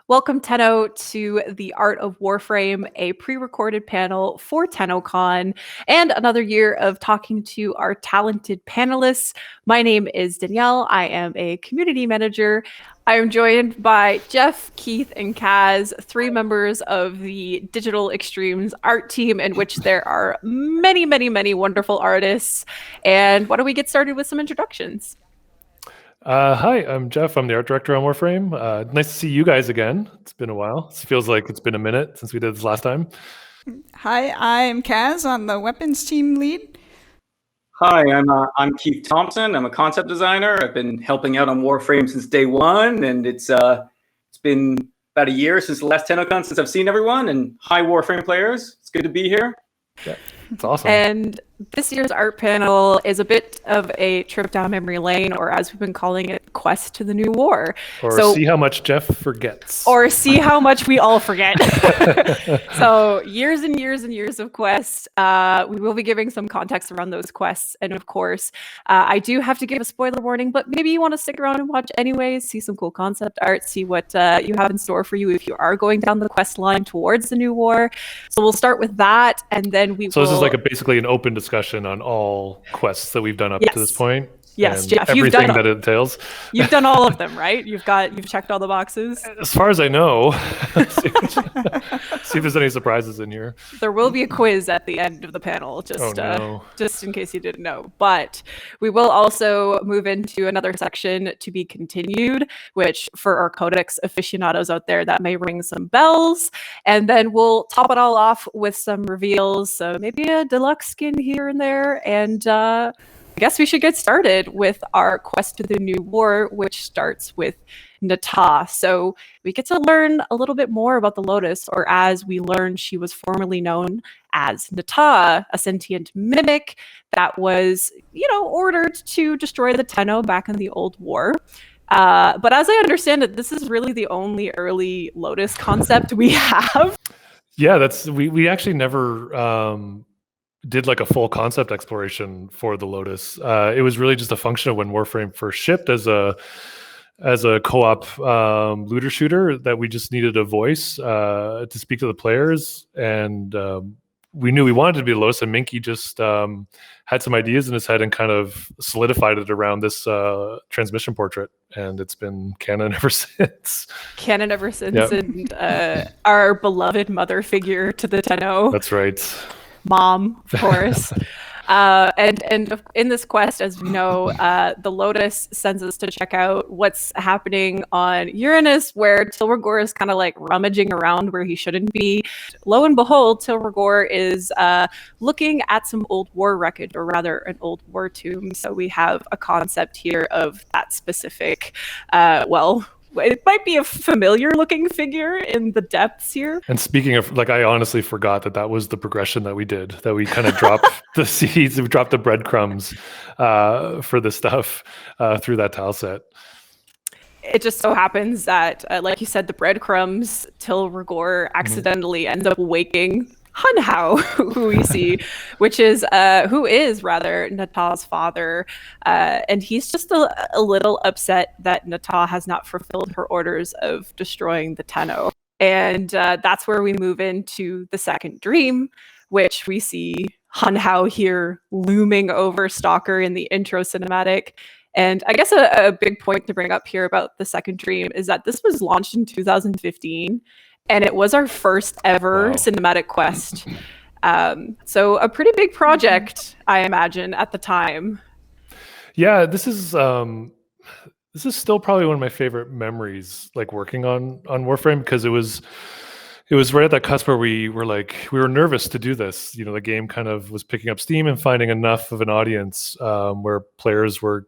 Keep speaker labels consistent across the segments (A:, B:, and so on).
A: Welcome, Tenno, to the Art of Warframe, a pre-recorded panel for TennoCon, and another year of talking to our talented panelists. My name is Danielle. I am a community manager. I am joined by Geoff, Keith, and Kaz, three members of the Digital Extremes art team, in which there are many, many, many wonderful artists. And why don't we get started with some introductions?
B: Hi, I'm Geoff. I'm the art director on Warframe. Nice to see you guys again. It's been a while. It feels like it's been a minute since we did this last time.
C: Hi, I'm Kaz. I'm the weapons team lead.
D: Hi, I'm Keith Thompson. I'm a concept designer. I've been helping out on Warframe since day one, and it's been about a year since the last TennoCon since I've seen everyone. And hi, Warframe players. It's good to be here.
B: Yeah, it's awesome.
A: And this year's art panel is a bit of a trip down memory lane, or as we've been calling it, Quest to the New War.
B: Or see how much Geoff forgets.
A: Or see how much we all forget. So years and years and years of quests. We will be giving some context around those quests. And of course, I do have to give a spoiler warning, but maybe you want to stick around and watch anyways, see some cool concept art, see what you have in store for you if you are going down the quest line towards the new war. So we'll start with that, and then we
B: So this is like basically an open discussion on all quests that we've done up to this point.
A: Yes,
B: and
A: Geoff,
B: everything that it entails.
A: You've done all of them, right? You've checked all the boxes.
B: As far as I know. See if there's any surprises in here.
A: There will be a quiz at the end of the panel, just in case you didn't know. But we will also move into another section to be continued, which for our Codex aficionados out there, that may ring some bells. And then we'll top it all off with some reveals, so maybe a deluxe skin here and there, and I guess we should get started with our quest to the new war, which starts with NATAH. So we get to learn a little bit more about the LOTUS, or as we learned, she was formerly known as NATAH, a sentient mimic that was, ordered to destroy the Tenno back in the old war. But as I understand it, this is really the only early LOTUS concept we have.
B: Yeah, we actually never did like a full concept exploration for the LOTUS. It was really just a function of when Warframe first shipped as a co-op looter shooter that we just needed a voice to speak to the players, and we knew we wanted it to be LOTUS, and Minky just had some ideas in his head and kind of solidified it around this transmission portrait, and it's been canon ever since.
A: Canon ever since, yep. And our beloved mother figure to the Tenno.
B: That's right.
A: Mom, of course. And in this quest, as we know, the LOTUS sends us to check out what's happening on Uranus, where Tilregor is kind of like rummaging around where he shouldn't be. Lo and behold, Tilregor is looking at some old war wreckage, or rather an old war tomb. So we have a concept here of that specific, it might be a familiar looking figure in the depths here.
B: And speaking of, I honestly forgot that was the progression that we did, that we kind of dropped the seeds, we dropped the breadcrumbs for this stuff through that tile set.
A: It just so happens that, like you said, the breadcrumbs, Tilregor accidentally ends up waking HUNHOW, who we see, who is rather NATAH's father, and he's just a little upset that NATAH has not fulfilled her orders of destroying the Tenno. And that's where we move into the second dream, which we see HUNHOW here looming over Stalker in the intro cinematic. And I guess a big point to bring up here about the second dream is that this was launched in 2015. And it was our first ever cinematic quest. So a pretty big project, I imagine, at the time.
B: Yeah, this is still probably one of my favorite memories, working on Warframe, because it was right at that cusp where we were nervous to do this. The game kind of was picking up steam and finding enough of an audience where players were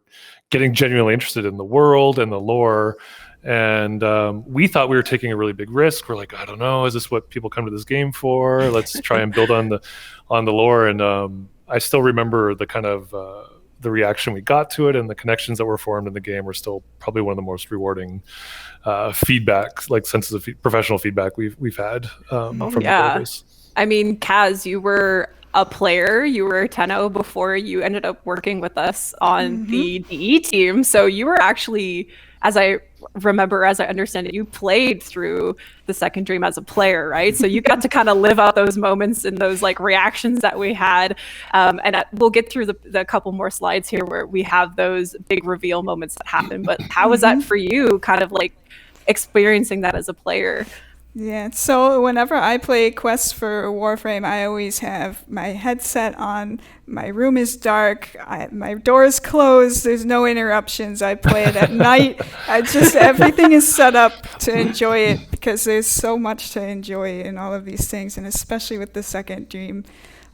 B: getting genuinely interested in the world and the lore. And we thought we were taking a really big risk. We're like, I don't know, is this what people come to this game for? Let's try and build on the lore. And I still remember the kind of the reaction we got to it, and the connections that were formed in the game were still probably one of the most rewarding feedback, senses of professional feedback we've had from the players.
A: I mean, Kaz, you were a player. You were a Tenno before you ended up working with us on the DE team. So you were actually as I remember, as I understand it, you played through the second dream as a player, right? So you got to kind of live out those moments and those like reactions that we had. We'll get through the couple more slides here where we have those big reveal moments that happen. But how was that for you, kind of like experiencing that as a player?
C: Yeah, so whenever I play quests for Warframe, I always have my headset on, my room is dark, my door is closed, there's no interruptions, I play it at night. Everything is set up to enjoy it because there's so much to enjoy in all of these things, and especially with the second dream.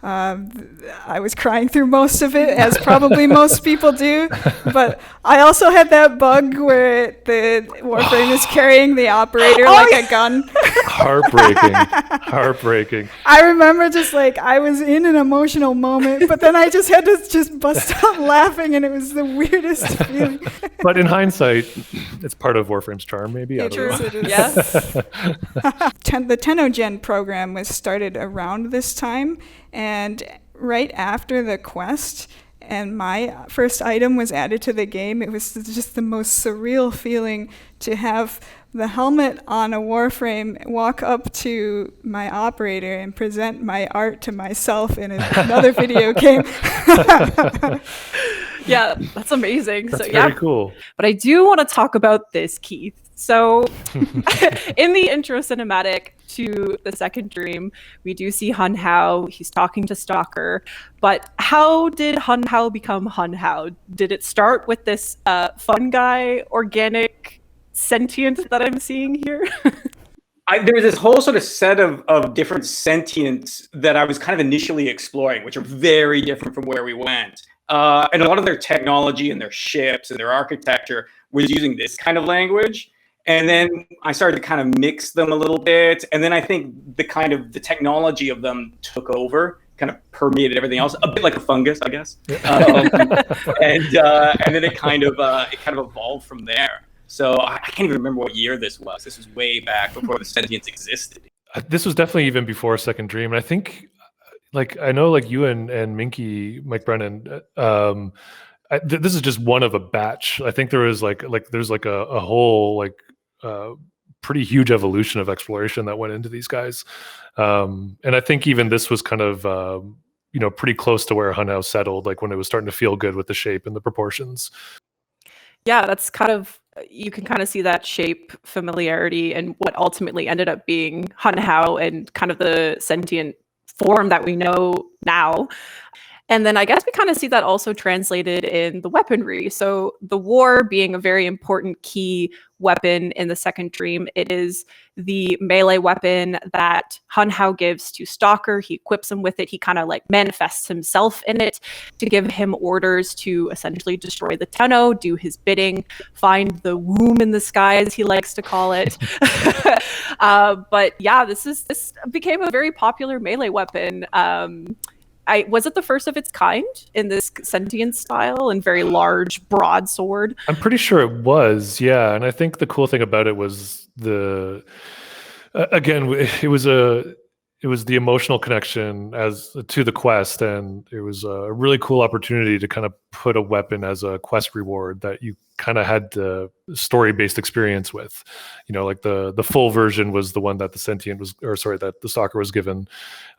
C: I was crying through most of it, as probably most people do, but I also had that bug where the Warframe is carrying the operator like a gun.
B: Heartbreaking.
C: I remember just like I was in an emotional moment, but then I just had to just bust out laughing, and it was the weirdest feeling.
B: But in hindsight, it's part of Warframe's charm, maybe. I don't know.
C: It is.
A: Yeah.
C: The TennoCon program was started around this time, and right after the quest and my first item was added to the game, it was just the most surreal feeling to have the helmet on a Warframe, walk up to my operator and present my art to myself in another video game.
A: Yeah, that's amazing.
B: That's
A: so
B: very cool.
A: But I do want to talk about this, Keith. So in the intro cinematic to the second dream, we do see HUNHOW. He's talking to Stalker. But how did HUNHOW become HUNHOW? Did it start with this fungi, organic, sentient that I'm seeing here?
D: There's this whole sort of set of different sentients that I was kind of initially exploring, which are very different from where we went. And a lot of their technology and their ships and their architecture was using this kind of language. And then I started to kind of mix them a little bit. And then I think the technology of them took over, kind of permeated everything else, a bit like a fungus, I guess. And then it kind of evolved from there. So I can't even remember what year this was. This was way back before the sentience existed.
B: This was definitely even before Second Dream. And I think, like, I know like you and Minky, Mike Brennan, this is just one of a batch. I think there was there's a whole pretty huge evolution of exploration that went into these guys. And I think even this was kind of, pretty close to where HUNHOW settled, like when it was starting to feel good with the shape and the proportions.
A: Yeah, that's kind of, you can kind of see that shape familiarity and what ultimately ended up being HUNHOW and kind of the sentient form that we know now. And then I guess we kind of see that also translated in the weaponry. So the war being a very important key weapon in the second dream, it is the melee weapon that HUNHOW gives to Stalker. He equips him with it. He kind of like manifests himself in it to give him orders to essentially destroy the Tenno, do his bidding, find the womb in the sky, as he likes to call it. But yeah, this became a very popular melee weapon. Was it the first of its kind in this sentient style and very large broadsword? I'm
B: pretty sure it was, yeah. And I think the cool thing about it was it was the emotional connection as to the quest, and it was a really cool opportunity to kind of put a weapon as a quest reward that you kind of had the story-based experience with. Like the full version was the one that that the Stalker was given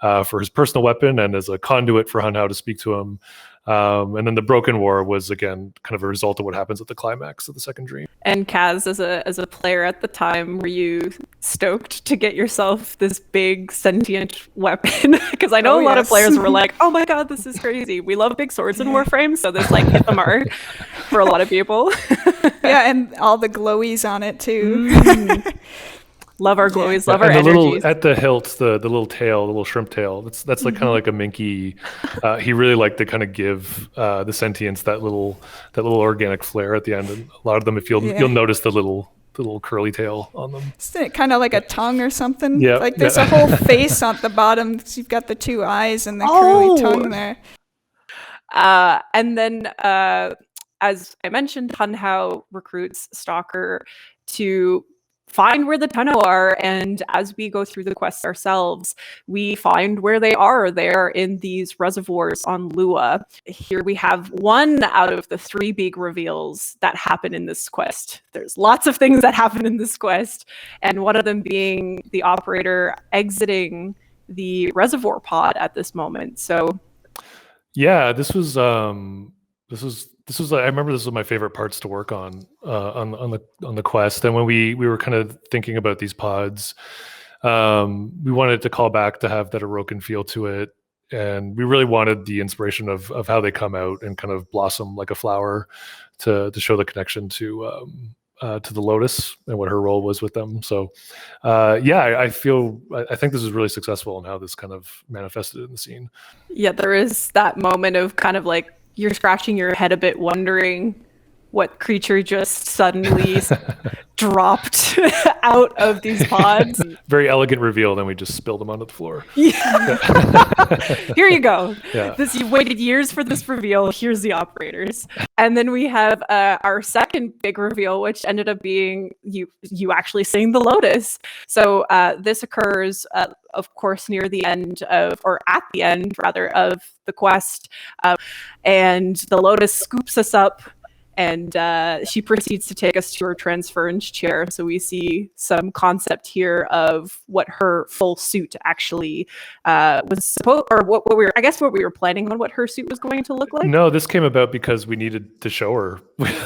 B: for his personal weapon and as a conduit for HUNHOW to speak to him. And then the Broken War was, again, kind of a result of what happens at the climax of the second dream.
A: And Kaz, as a player at the time, were you stoked to get yourself this big sentient weapon? Because I know a lot of players were like, oh my god, this is crazy. We love big swords in Warframe, so this like hit the mark for a lot of people.
C: Yeah, and all the glowies on it too.
A: Love our glowies, love our
B: energies.
A: Little,
B: at the hilt, the little tail, the little shrimp tail. That's like kind of like a minky. He really liked to kind of give the sentients that little organic flair at the end. And a lot of them, if you'll notice the little curly tail on them.
C: Isn't it kind of like a tongue or something?
B: Yeah.
C: Like there's a whole face on the bottom. So you've got the two eyes and the curly tongue there.
A: And then, as I mentioned, HUNHOW recruits Stalker to find where the Tenno are. And as we go through the quests ourselves, we find where they are. They're in these reservoirs on Lua. Here we have one out of the 3 big reveals that happen in this quest. There's lots of things that happen in this quest, and one of them being the operator exiting the reservoir pod at this moment. So
B: yeah, this was I remember this was my favorite parts to work on the quest. And when we were kind of thinking about these pods, we wanted to call back to have that Orokin feel to it, and we really wanted the inspiration of how they come out and kind of blossom like a flower to show the connection to the Lotus and what her role was with them. So I think this is really successful in how this kind of manifested in the scene.
A: Yeah, there is that moment of kind of like you're scratching your head a bit wondering what creature just suddenly dropped out of these pods.
B: Very elegant reveal, then we just spilled them onto the floor.
A: Yeah. Here you go.
B: Yeah.
A: You've waited years for this reveal. Here's the operators. And then we have our second big reveal, which ended up being you actually seeing the Lotus. So this occurs, of course, near the end of, or at the end rather, of the quest. And the Lotus scoops us up, and she proceeds to take us to her transference chair. So we see some concept here of what her full suit actually was supposed, or what we were planning on what her suit was going to look like.
B: No, this came about because we needed to show her.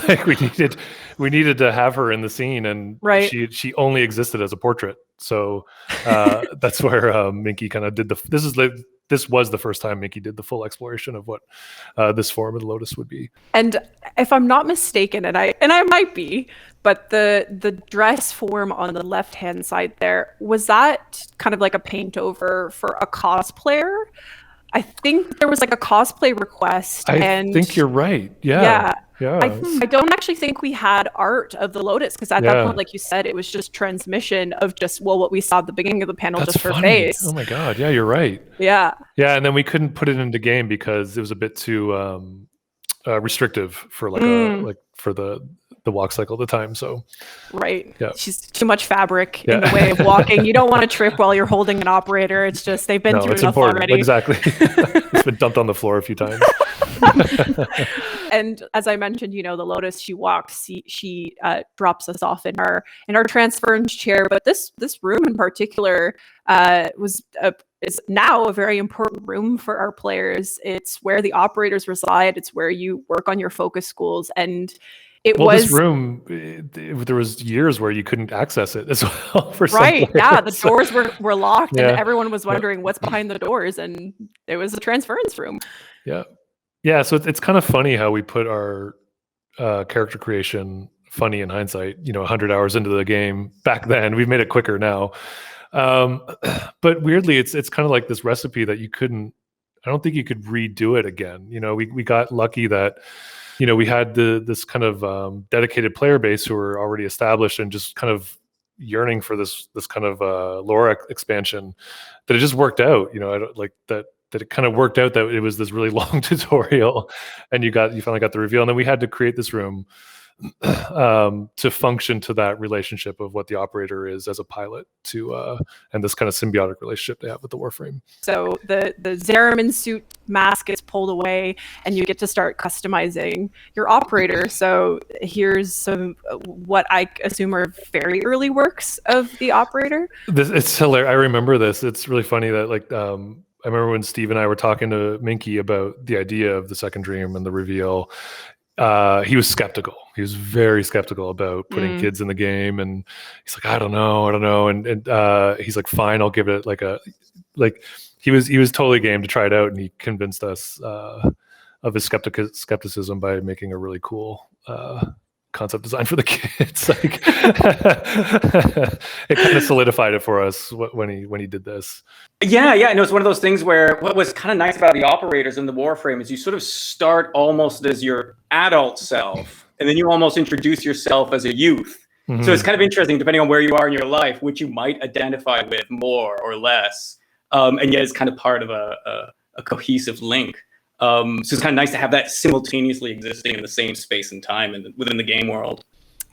B: Like we needed to have her in the scene, and
A: right.
B: she only existed as a portrait. So that's where Minky kind of did this was the first time Minky did the full exploration of what this form of the Lotus would be.
A: And if I'm not mistaken, and I might be, but the dress form on the left-hand side there, was that kind of like a paint over for a cosplayer? I think there was like a cosplay request.
B: I think you're right. Yeah.
A: I don't actually think we had art of the Lotus, because at that point, like you said, it was just transmission of just what we saw at the beginning of the panel.
B: That's
A: just her
B: funny.
A: face.
B: Oh my god, yeah, you're right.
A: Yeah,
B: and then we couldn't put it into game because it was a bit too restrictive for for the walk cycle at the time. So
A: right,
B: yeah,
A: she's too much fabric in the way of walking. You don't want to trip while you're holding an operator. It's just they've been through enough already.
B: Exactly. It's been dumped on the floor a few times.
A: And as I mentioned, the Lotus, she walks, she drops us off in our transference chair. But this room in particular is now a very important room for our players. It's where the operators reside. It's where you work on your focus schools, and this room,
B: there was years where you couldn't access it as well. For
A: right, yeah, the doors were locked, and everyone was wondering what's behind the doors, and it was a transference room.
B: Yeah, so it's kind of funny how we put our character creation, funny in hindsight, 100 hours into the game back then. We've made it quicker now. But weirdly, it's kind of like this recipe that I don't think you could redo it again. We got lucky that, we had this kind of dedicated player base who were already established and just kind of yearning for this kind of lore expansion, that it just worked out. I don't like that it kind of worked out that it was this really long tutorial, and you finally got the reveal, and then we had to create this room to function to that relationship of what the operator is as a pilot to and this kind of symbiotic relationship they have with the Warframe.
A: So the Zariman suit mask is pulled away, and you get to start customizing your operator. So here's some what I assume are very early works of the operator.
B: It's hilarious. I remember this. It's really funny that I remember when Steve and I were talking to Minky about the idea of the second dream and the reveal. He was skeptical. He was very skeptical about putting kids in the game, and he's like, I don't know, and he's like, fine, I'll give it he was totally game to try it out, and he convinced us of his skepticism by making a really cool concept design for the kids. It kind of solidified it for us when he did this.
D: Yeah, and it was one of those things where what was kind of nice about the operators in the Warframe is you sort of start almost as your adult self, and then you almost introduce yourself as a youth. So it's kind of interesting, depending on where you are in your life, which you might identify with more or less, and yet it's kind of part of a cohesive link. So it's kind of nice to have that simultaneously existing in the same space and time and within the game world.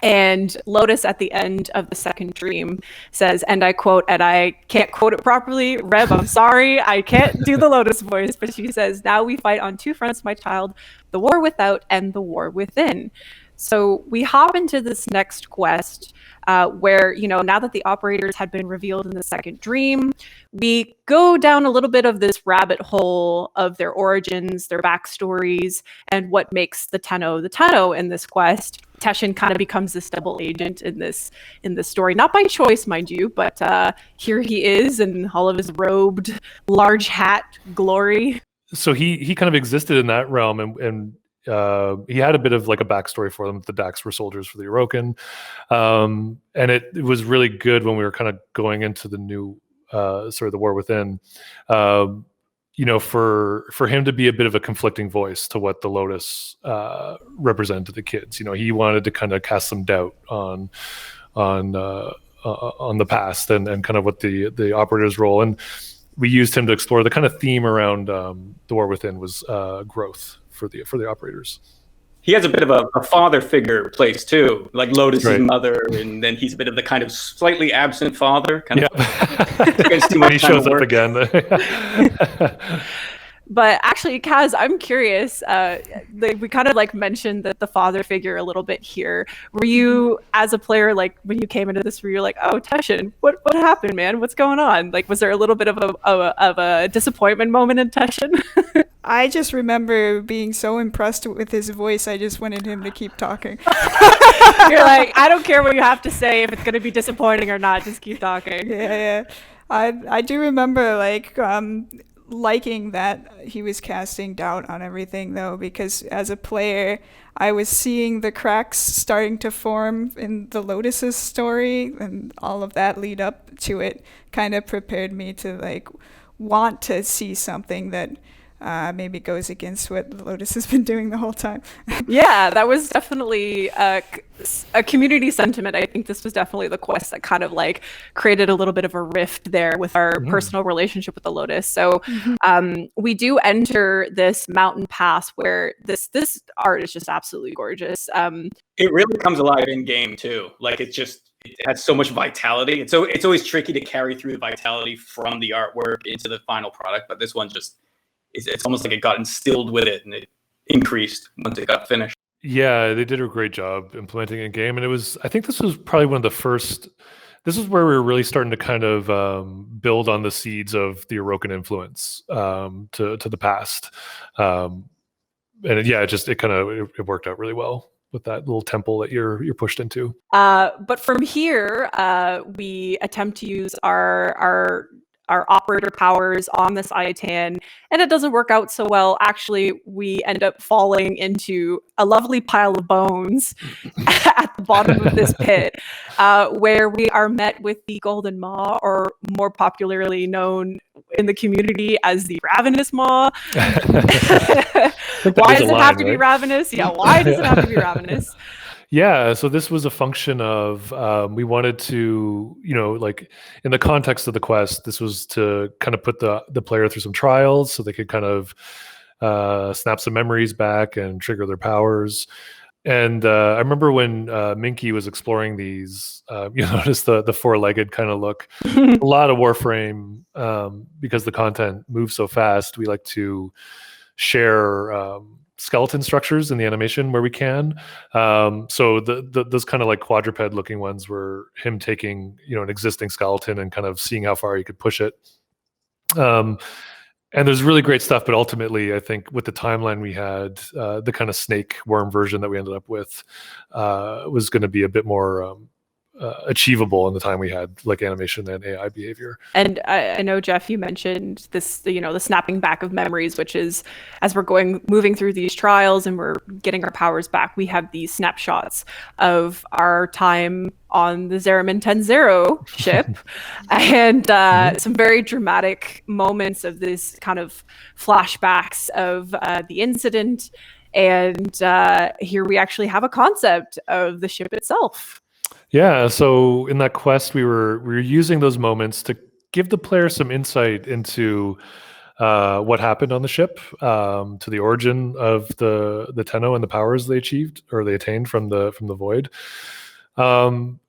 A: And Lotus at the end of the second dream says, and I quote, and I can't quote it properly, Reb, I'm sorry, I can't do the Lotus voice, but she says, now we fight on two fronts, my child, the war without and the war within. So we hop into this next quest where, you know, now that the operators had been revealed in the second dream, we go down a little bit of this rabbit hole of their origins, their backstories, and what makes the Tenno in this quest. Teshin kind of becomes this double agent in this story, not by choice, mind you, but here he is in all of his robed, large hat glory.
B: So he kind of existed in that realm, and he had a bit of like a backstory for them. The Dax were soldiers for the Orokin, and it was really good when we were kind of going into the new the War Within. You know, for him to be a bit of a conflicting voice to what the Lotus represented to the kids. You know, he wanted to kind of cast some doubt on the past and kind of what the operator's role. And we used him to explore the kind of theme around the War Within was growth for the operators.
D: He has a bit of a father figure place too, like Lotus's mother, and then he's a bit of the kind of slightly absent father. Kind of
B: he shows up again.
A: But actually, Kaz, I'm curious. We kind of like mentioned the father figure a little bit here. Were you, as a player, like when you came into this, were you like, "Oh, Teshin, what happened, man? What's going on?" Like, was there a little bit of a disappointment moment in Teshin?
C: I just remember being so impressed with his voice. I just wanted him to keep talking.
A: You're like, I don't care what you have to say, if it's going to be disappointing or not. Just keep talking.
C: Yeah. I do remember like. Liking that he was casting doubt on everything, though, because as a player I was seeing the cracks starting to form in the Lotus's story, and all of that lead up to it kind of prepared me to like want to see something that maybe goes against what Lotus has been doing the whole time.
A: Yeah, that was definitely a community sentiment. I think this was definitely the quest that kind of like created a little bit of a rift there with our personal relationship with the Lotus. So we do enter this mountain pass where this art is just absolutely gorgeous.
D: It really comes alive in game too. Like it has so much vitality. It's always tricky to carry through the vitality from the artwork into the final product, but this one just it's almost like it got instilled with it and it increased once it got finished.
B: Yeah, they did a great job implementing it in game. And I think this was probably one of the first, this is where we were really starting to kind of build on the seeds of the Orokin influence to the past. And it worked out really well with that little temple that you're pushed into.
A: But from here, we attempt to use our operator powers on this Iatan, and it doesn't work out so well. Actually, we end up falling into a lovely pile of bones at the bottom of this pit, where we are met with the Golden Maw, or more popularly known in the community as the Ravenous Maw. Why does it have to be ravenous? Yeah, why does it have to be ravenous?
B: Yeah, so this was a function of we wanted to, like in the context of the quest, this was to kind of put the player through some trials so they could kind of snap some memories back and trigger their powers. And I remember when Minky was exploring these, you notice the four-legged kind of look. A lot of Warframe, because the content moves so fast, we like to share skeleton structures in the animation where we can. So those kind of like quadruped looking ones were him taking, an existing skeleton and kind of seeing how far he could push it. And there's really great stuff, but ultimately I think with the timeline we had, the kind of snake worm version that we ended up with was going to be a bit more achievable in the time we had, like animation and AI behavior.
A: And I know, Jeff, you mentioned this, the snapping back of memories, which is as we're moving through these trials and we're getting our powers back, we have these snapshots of our time on the Zariman 10-0 ship and some very dramatic moments of this kind of flashbacks of the incident. And here we actually have a concept of the ship itself.
B: Yeah, so in that quest, we were using those moments to give the player some insight into what happened on the ship, to the origin of the Tenno and the powers they achieved or they attained from the void.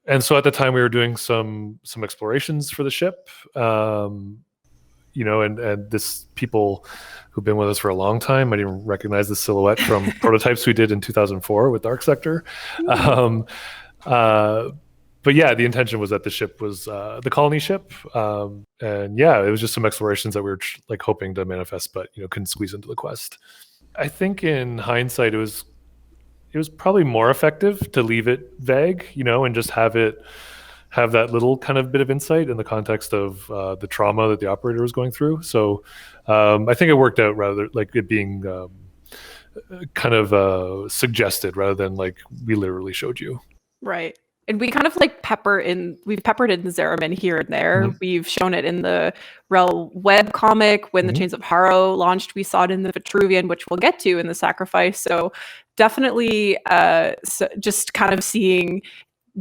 B: And so at the time we were doing some explorations for the ship, you know, and this people who've been with us for a long time might even recognize the silhouette from prototypes we did in 2004 with Dark Sector. But yeah, the intention was that the ship was the colony ship, and yeah, it was just some explorations that we were like hoping to manifest, but you know, couldn't squeeze into the quest. I think in hindsight, it was probably more effective to leave it vague, you know, and just have that little kind of bit of insight in the context of the trauma that the operator was going through. So I think it worked out rather like it being kind of suggested rather than like we literally showed you.
A: Right. And we kind of like we've peppered in Zariman here and there. Mm-hmm. We've shown it in the Rel web comic when the Chains of Harrow launched. We saw it in the Vitruvian, which we'll get to in the Sacrifice. So definitely just kind of seeing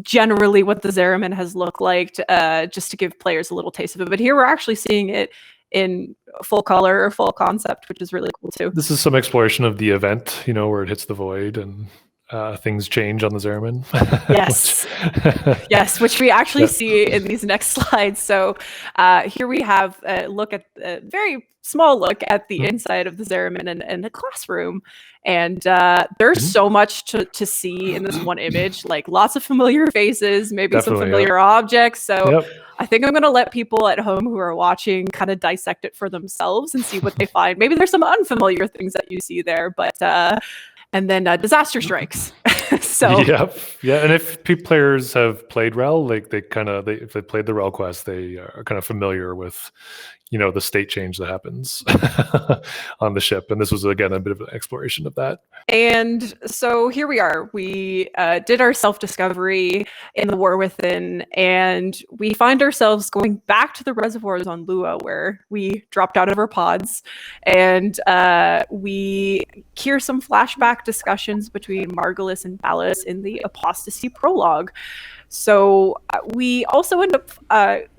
A: generally what the Zariman has looked like, just to give players a little taste of it. But here we're actually seeing it in full color or full concept, which is really cool too.
B: This is some exploration of the event, you know, where it hits the void and things change on the Zariman.
A: Yes. Yes, which we actually see in these next slides. So here we have a look at a very small look at the inside of the Zariman and the classroom. And there's so much to see in this one image, like lots of familiar faces, maybe some familiar objects. So I think I'm going to let people at home who are watching kind of dissect it for themselves and see what they find. Maybe there's some unfamiliar things that you see there, but and then disaster strikes. So
B: and if players have played Rel, like if they played the Rel quest, they are kind of familiar with, you know, the state change that happens on the ship. And this was, again, a bit of an exploration of that.
A: And so here we are. We did our self-discovery in the War Within, and we find ourselves going back to the reservoirs on Lua, where we dropped out of our pods. And we hear some flashback discussions between Margulis and BALLAS in the Apostasy prologue. So we also end up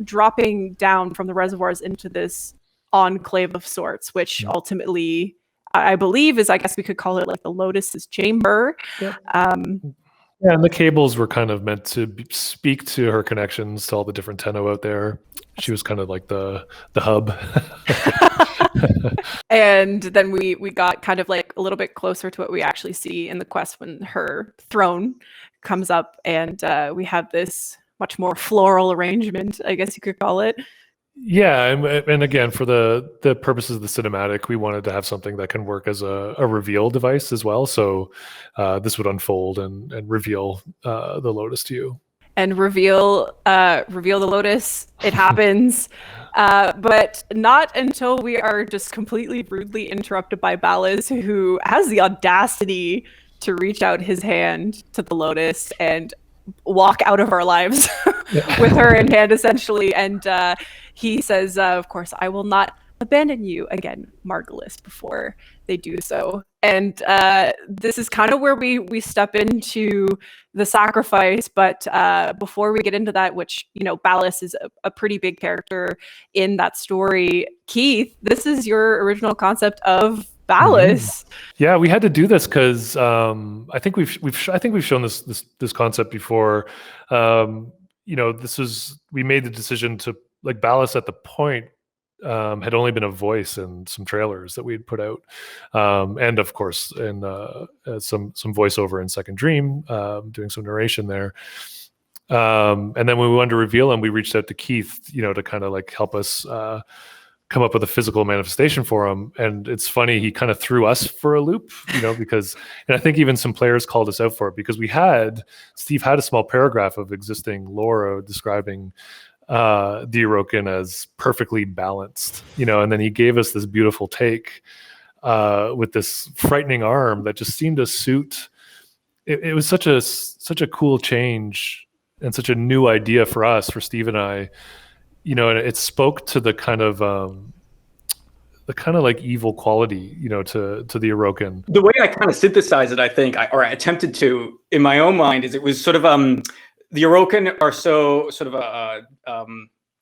A: dropping down from the reservoirs into this enclave of sorts, which ultimately I believe is, I guess we could call it like the Lotus's chamber.
B: And the cables were kind of meant to speak to her connections to all the different Tenno out there. She was kind of like the hub.
A: And then we got kind of like a little bit closer to what we actually see in the quest when her throne comes up, and we have this much more floral arrangement, I guess you could call it.
B: Yeah, and again, for the purposes of the cinematic, we wanted to have something that can work as a reveal device as well. So this would unfold and reveal the Lotus to you.
A: And reveal the Lotus. It happens, but not until we are just completely rudely interrupted by BALLAS, who has the audacity to reach out his hand to the Lotus and walk out of our lives with her in hand, essentially. And he says, of course, I will not abandon you again, Margulis, before they do so. And this is kind of where we step into the Sacrifice. But before we get into that, which, you know, BALLAS is a pretty big character in that story. Keith, this is your original concept of BALLAS.
B: Yeah, we had to do this because I think we've shown this concept before. You know, we made the decision to, like, BALLAS at the point had only been a voice in some trailers that we had put out, and of course in some voiceover in Second Dream, doing some narration there. And then when we wanted to reveal him, we reached out to Keith, you know, to kind of like help us come up with a physical manifestation for him. And it's funny, he kind of threw us for a loop, you know, because, and I think even some players called us out for it, because Steve had a small paragraph of existing lore describing the Orokin as perfectly balanced, you know, and then he gave us this beautiful take with this frightening arm that just seemed to suit. It was such a cool change and such a new idea for us, for Steve and I, you know, and it spoke to the kind of like evil quality, you know, to the Orokin.
D: The way I kind of synthesized it, I think, or I attempted to in my own mind, is it was sort of the Orokin are so sort of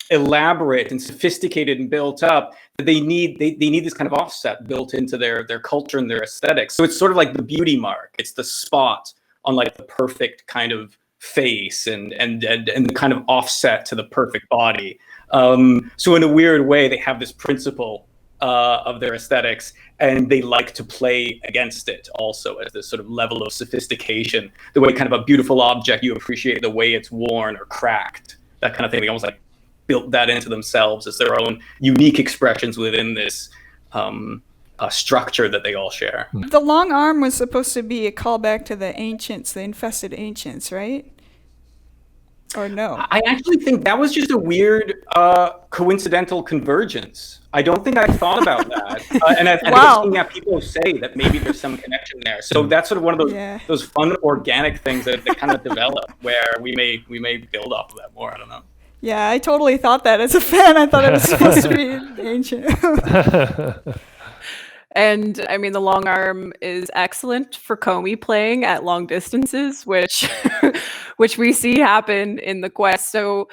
D: elaborate and sophisticated and built up that they need this kind of offset built into their culture and their aesthetics. So it's sort of like the beauty mark. It's the spot on like the perfect kind of face and the kind of offset to the perfect body. So in a weird way, they have this principle of their aesthetics, and they like to play against it also as this sort of level of sophistication, the way kind of a beautiful object, you appreciate the way it's worn or cracked, that kind of thing. They almost like built that into themselves as their own unique expressions within this structure that they all share.
C: The long arm was supposed to be a callback to the ancients, the infested ancients, right? Or no?
D: I actually think that was just a weird coincidental convergence. I don't think I thought about that. And I've seen people say that maybe there's some connection there. So that's sort of one of those fun organic things that kind of develop where we may build off of that more. I don't know.
C: Yeah, I totally thought that as a fan. I thought it was supposed to be ancient.
A: And I mean, the long arm is excellent for Komi playing at long distances, which we see happen in the quest. So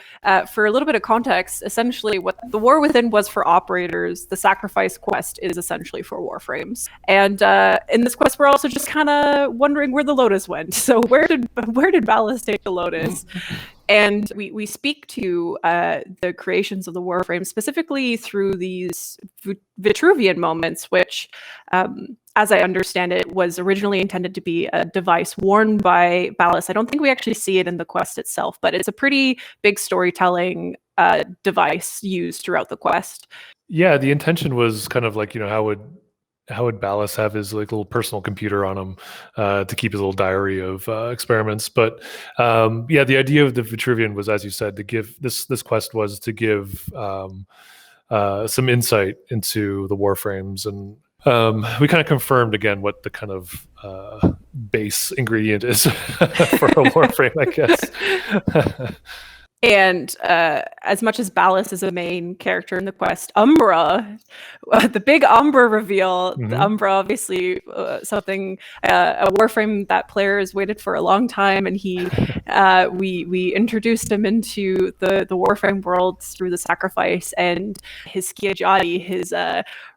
A: for a little bit of context, essentially what the War Within was for operators, the Sacrifice quest is essentially for Warframes. And in this quest, we're also just kind of wondering where the Lotus went. So where did BALLAS take the Lotus? And we speak to the creations of the Warframe specifically through these Vitruvian moments, which, as I understand it, was originally intended to be a device worn by BALLAS. I don't think we actually see it in the quest itself, but it's a pretty big storytelling device used throughout the quest.
B: Yeah, the intention was kind of like, how would BALLAS have his like little personal computer on him to keep his little diary of experiments? But the idea of the Vitruvian was, as you said, to give this quest was to give some insight into the Warframes, and we kind of confirmed again what the kind of base ingredient is for a Warframe, I guess.
A: And as much as BALLAS is a main character in the quest, UMBRA, the big UMBRA reveal, the UMBRA obviously something, a Warframe that players waited for a long time, and we introduced him into the Warframe world through the Sacrifice and his SKIAJATI, his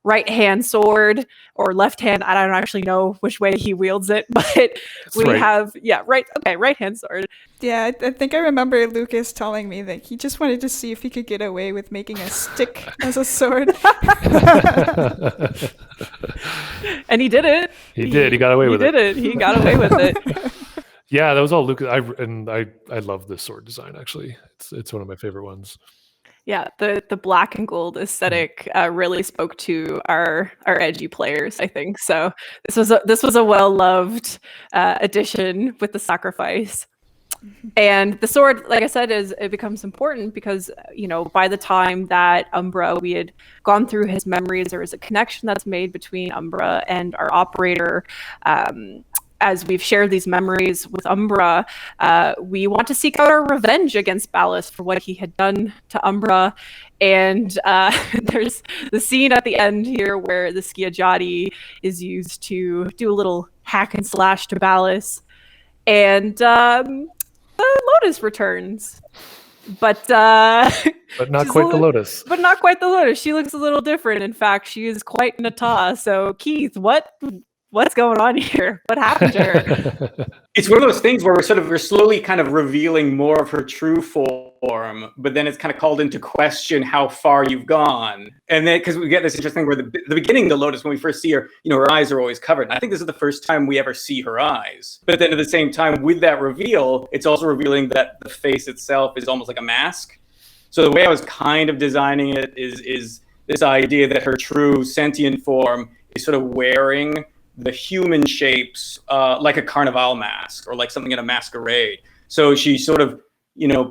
A: right-hand sword or left hand. I don't actually know which way he wields it, but right-hand sword.
C: Yeah, I think I remember Lucas telling me that he just wanted to see if he could get away with making a stick as a sword.
A: And he did it.
B: He did. He got away with it.
A: He did it. He got away with it.
B: Yeah, that was all Lucas. I love this sword design, actually. It's one of my favorite ones.
A: Yeah, the black and gold aesthetic really spoke to our edgy players, I think. So this was a well-loved addition with the Sacrifice. And the sword, like I said, it becomes important because, by the time that UMBRA, we had gone through his memories, there is a connection that's made between UMBRA and our operator. As we've shared these memories with UMBRA, we want to seek out our revenge against BALLAS for what he had done to UMBRA. And there's the scene at the end here where the SKIAJATI is used to do a little hack and slash to BALLAS. And the Lotus returns. But not
B: quite the Lotus.
A: But not quite the Lotus. She looks a little different. In fact, she is quite NATAH. So Keith, what's going on here? What happened to her?
D: It's one of those things where we're slowly kind of revealing more of her true form, but then it's kind of called into question how far you've gone. And then because we get this interesting where the beginning of the Lotus, when we first see her, her eyes are always covered. And I think this is the first time we ever see her eyes. But then at the same time, with that reveal, it's also revealing that the face itself is almost like a mask. So the way I was kind of designing it is this idea that her true sentient form is sort of wearing the human shapes like a carnival mask or like something in a masquerade. So she sort of,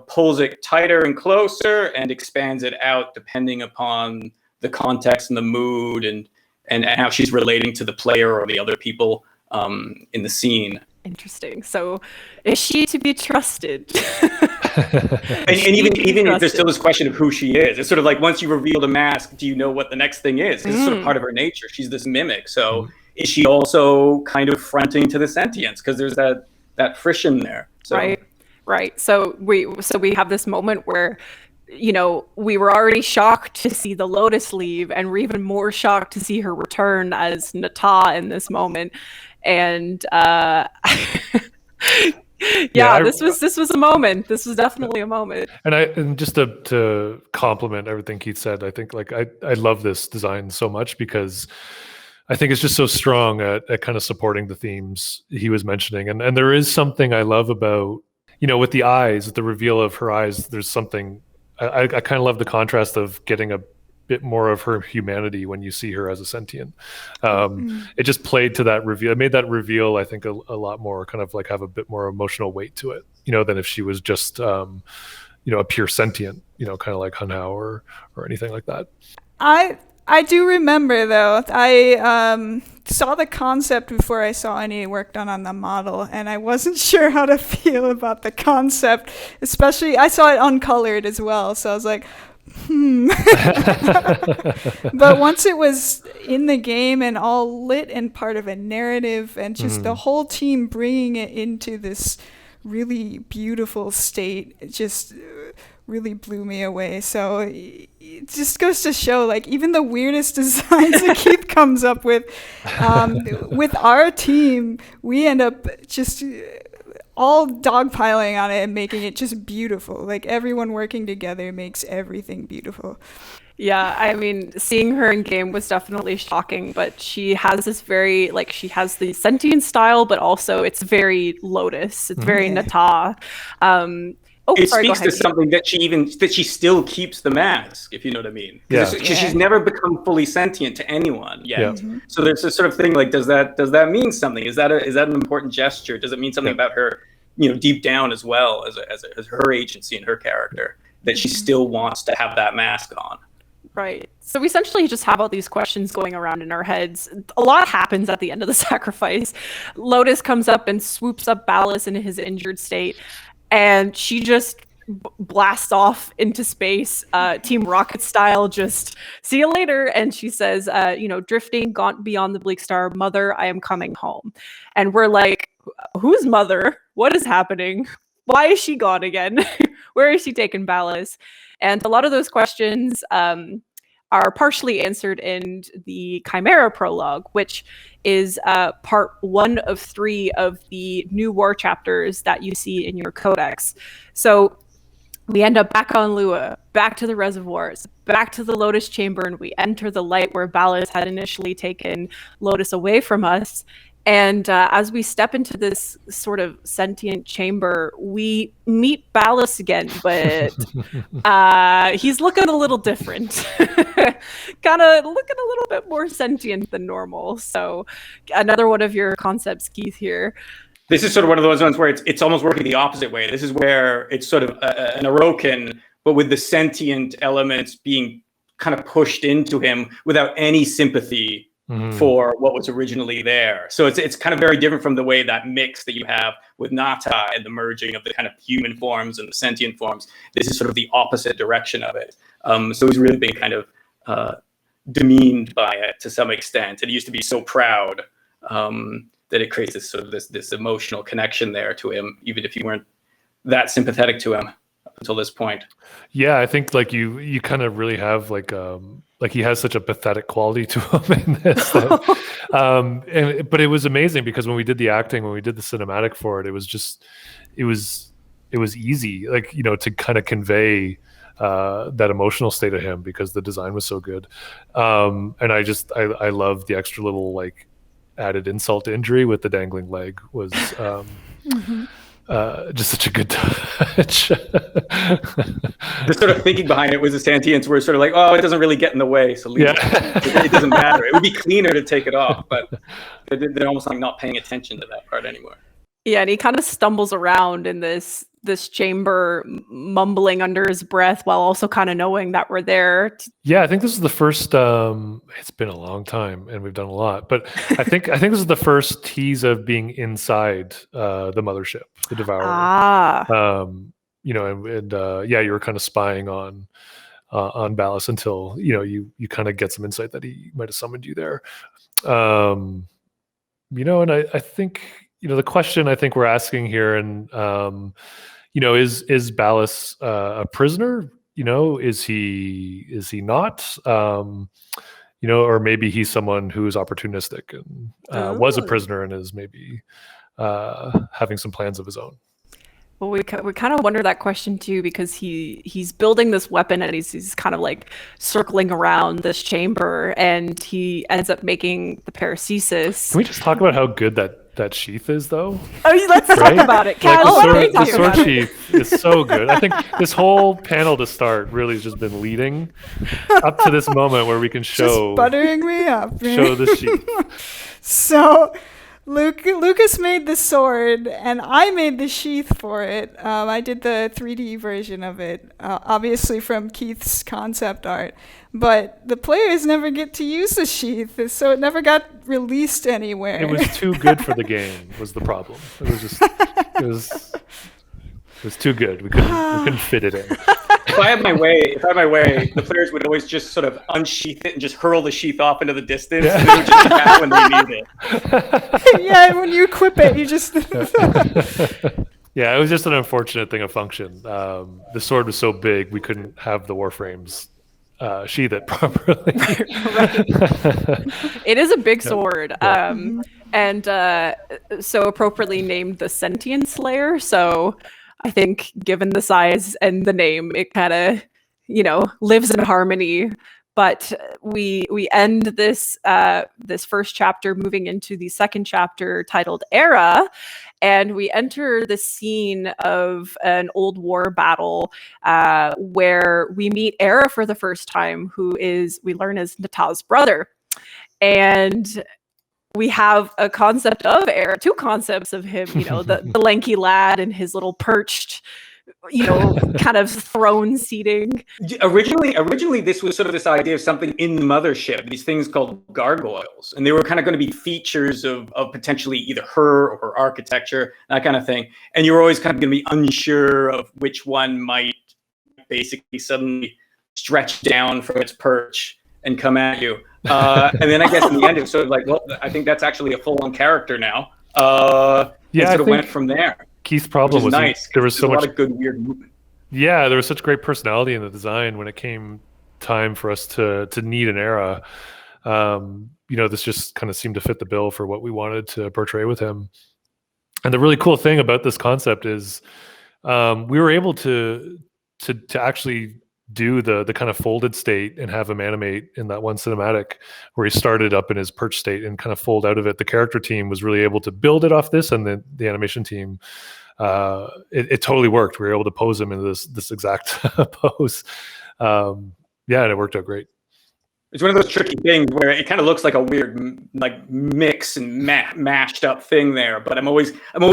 D: pulls it tighter and closer and expands it out depending upon the context and the mood and how she's relating to the player or the other people in the scene.
A: Interesting. So is she to be trusted?
D: and even if there's still this question of who she is, it's sort of like once you reveal the mask, do you know what the next thing is? Because it's sort of part of her nature. She's this mimic. So is she also kind of fronting to the sentients? Because there's that friction there. So.
A: Right. So we have this moment where, we were already shocked to see the Lotus leave, and we're even more shocked to see her return as NATAH in this moment. And This was a moment. This was definitely a moment.
B: And just to compliment everything Keith said, I think like I love this design so much because I think it's just so strong at kind of supporting the themes he was mentioning. And there is something I love about, with the eyes, the reveal of her eyes, there's something, I kind of love the contrast of getting a bit more of her humanity when you see her as a sentient. It just played to that reveal. It made that reveal, I think, a lot more kind of like have a bit more emotional weight to it, than if she was just, a pure sentient, kind of like HUNHOW or anything like that.
C: I do remember, though, I saw the concept before I saw any work done on the model, and I wasn't sure how to feel about the concept, especially I saw it uncolored as well, so I was like, But once it was in the game and all lit and part of a narrative and just the whole team bringing it into this really beautiful state, it just really blew me away. So it just goes to show, like, even the weirdest designs that Keith comes up with our team, we end up just all dogpiling on it and making it just beautiful. Like, everyone working together makes everything beautiful.
A: Yeah, I mean, seeing her in game was definitely shocking, but she has this very, like, she has the sentient style, but also it's very LOTUS. It's very NATAH.
D: It speaks to something that she still keeps the mask, if you know what I mean. Because she's never become fully sentient to anyone yet. Yeah. So there's this sort of thing like, does that mean something? Is that an important gesture? Does it mean something about her, deep down as well as her agency and her character, that she still wants to have that mask on?
A: Right. So we essentially just have all these questions going around in our heads. A lot happens at the end of the sacrifice. LOTUS comes up and swoops up BALLAS in his injured state, and she just blasts off into space, Team Rocket style, just see you later. And she says, drifting, gone beyond the bleak star, mother, I am coming home. And we're like, who's mother? What is happening? Why is she gone again? Where is she taking BALLAS? And a lot of those questions are partially answered in the Chimera prologue, which is part 1 of 3 of the new war chapters that you see in your codex. So we end up back on Lua, back to the reservoirs, back to the LOTUS chamber, and we enter the light where BALLAS had initially taken LOTUS away from us. And as we step into this sort of sentient chamber, we meet BALLAS again, but he's looking a little different. Kind of looking a little bit more sentient than normal. So another one of your concepts, Keith, here.
D: This is sort of one of those ones where it's almost working the opposite way. This is where it's sort of an Orokin, but with the sentient elements being kind of pushed into him without any sympathy for what was originally there. So it's kind of very different from the way that mix that you have with NATAH and the merging of the kind of human forms and the sentient forms. This is sort of the opposite direction of it. So he's really been kind of demeaned by it to some extent. And he used to be so proud that it creates this sort of this emotional connection there to him, even if you weren't that sympathetic to him up until this point.
B: Yeah, I think like you kind of really have like he has such a pathetic quality to him in this. But it was amazing because when we did the acting, when we did the cinematic for it, it was easy, like, to kind of convey that emotional state of him because the design was so good. And I love the extra little like added insult to injury with the dangling leg was just such a good touch.
D: The sort of thinking behind it was the sentients were sort of like, oh, it doesn't really get in the way, so leave it. It doesn't matter. It would be cleaner to take it off, but they're almost like not paying attention to that part anymore.
A: Yeah, and he kind of stumbles around in this chamber, mumbling under his breath while also kind of knowing that we're there.
B: Yeah, I think this is the first. It's been a long time, and we've done a lot, but I think this is the first tease of being inside the mothership, the Devourer. You were kind of spying on BALLAS until you kind of get some insight that he might have summoned you there. And I think. The question I think we're asking here, and is BALLAS a prisoner? Is he not? Or maybe he's someone who is opportunistic and was a prisoner and is maybe having some plans of his own.
A: Well, we kind of wonder that question too, because he's building this weapon and he's kind of like circling around this chamber, and he ends up making the paracesis.
B: Can we just talk about how good that sheath is, though?
A: Oh, let's talk about it.
B: Like
A: Kaz,
B: the sword sheath is so good. I think this whole panel to start really has just been leading up to this moment where we can show
C: just buttering me up.
B: Show the sheath.
C: So Lucas made the sword, and I made the sheath for it. I did the 3D version of it, obviously from Keith's concept art. But the players never get to use the sheath, so it never got released anywhere.
B: It was too good for the game, was the problem. It was too good. We couldn't fit it in.
D: If I had my way, the players would always just sort of unsheath it and just hurl the sheath off into the distance, and they would just come back when they need it.
C: Yeah, and when you equip it, you just...
B: Yeah, it was just an unfortunate thing of function. The sword was so big, we couldn't have the Warframes sheath it properly.
A: It is a big sword, and so appropriately named the Sentient Slayer. So I think, given the size and the name, it kind of, lives in harmony. But we end this this first chapter, moving into the second chapter titled Era, and we enter the scene of an old war battle where we meet Era for the first time, who we learn is NATAH's brother. And we have a concept of Era, two concepts of him, the lanky lad and his little perched, kind of throne seating.
D: Originally, this was sort of this idea of something in the mothership, these things called gargoyles, and they were kind of going to be features of potentially either her or her architecture, that kind of thing. And you were always kind of going to be unsure of which one might basically suddenly stretch down from its perch and come at you. And then I guess in the end, it was sort of like, well, I think that's actually a full-on character now.
B: Yeah,
D: sort of went from there.
B: Keith's problem was
D: nice.
B: There was so much
D: a lot of good weird movement.
B: Yeah, there was such great personality in the design when it came time for us to need an Era. This just kind of seemed to fit the bill for what we wanted to portray with him. And the really cool thing about this concept is we were able to actually do the kind of folded state and have him animate in that one cinematic where he started up in his perch state and kind of fold out of it. The character team was really able to build it off this, and then the animation team, it totally worked. We were able to pose him in this exact pose. And it worked out great.
D: It's one of those tricky things where it kind of looks like a weird mix and mashed up thing there. But I'm always